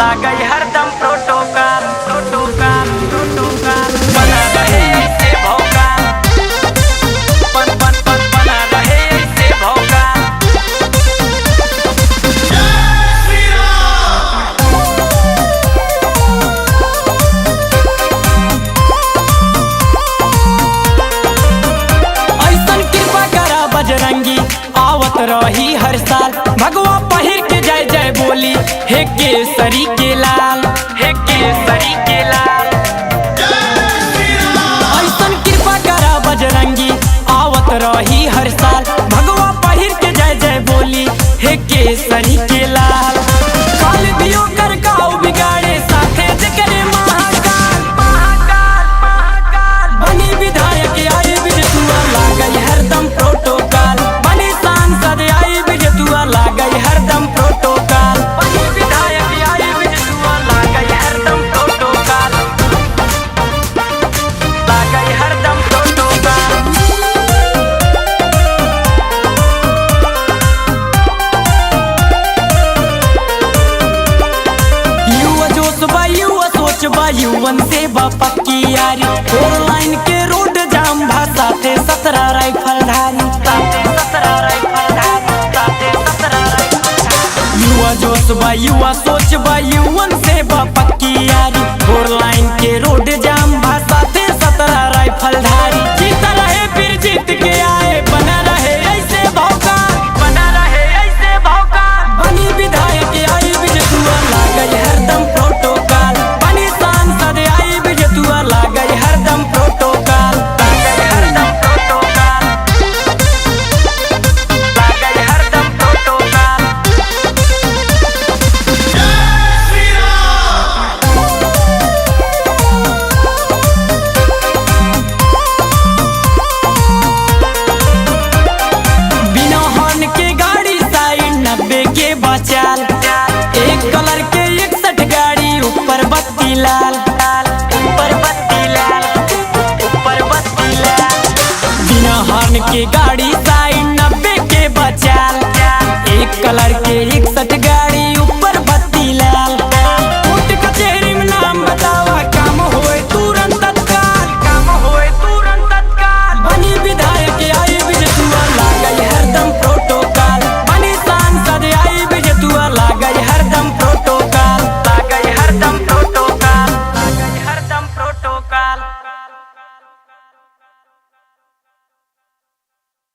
लागई हरदम protocol protocol protocol बना रहे ऐसे भौकाल पन पन पन बना रहे ऐसे भौकाल। ऐसन कृपा करा बजरंगी आवत रही हर साल भगवा पहिर के जय जय बोली हे केसरी के लाल हे केसरी के लाल। ऐसन कृपा करा बजरंगी आवत रही हर साल भगवा पहिर के जय जय बोली हे केसरी के लाल। काल दियो कर गाँव बिगाड़े साथे जकरे महाकाल महाकाल महाकाल बनी विधायक आई बिजतुआ लागई हरदम प्रोटोकॉल बनी सांसद आई बिजतुआ लागई हरदम प्रोटोकॉल बनी विधायक आई बिजतुआ लागई हरदम प्रोटोकॉल लागई हरदम प्रोटोकॉल। युवा जोश बा युवा सोच बा युवन से बा पक्की यारी फोर लाइन के रोड जाम भा साथे 17 राइफल धारी साथे 17 राइफल धारी साथे 17 राइफल धारी। युवा जोश बा युवा सोच बा युवन से बा पक्की यारी फोर लाइन के रोड जाम भा साथे 17 राइफल धारी। जीत रहे फिर जीत के आए बना रहे ऐसे भौकाल बना रहे ऐसे भौकाल बनी विधायक आई बिजतुआ लागई हरदम प्रोटोकॉल बनी सांसद आई बिजतुआ लागई हरदम प्रोटोकॉल लागई हरदम प्रोटोकॉल लागई हरदम प्रोटोकॉल। बिना हॉर्न के गाड़ी साइड 90 के बचाल एक कलर के 61 गाड़ी ऊपर बत्ती लाल ऊपर बत्ती लाल ऊपर बत्ती लाल। बिना हॉर्न के गाड़ी साइड 90 के बचाल एक कलर के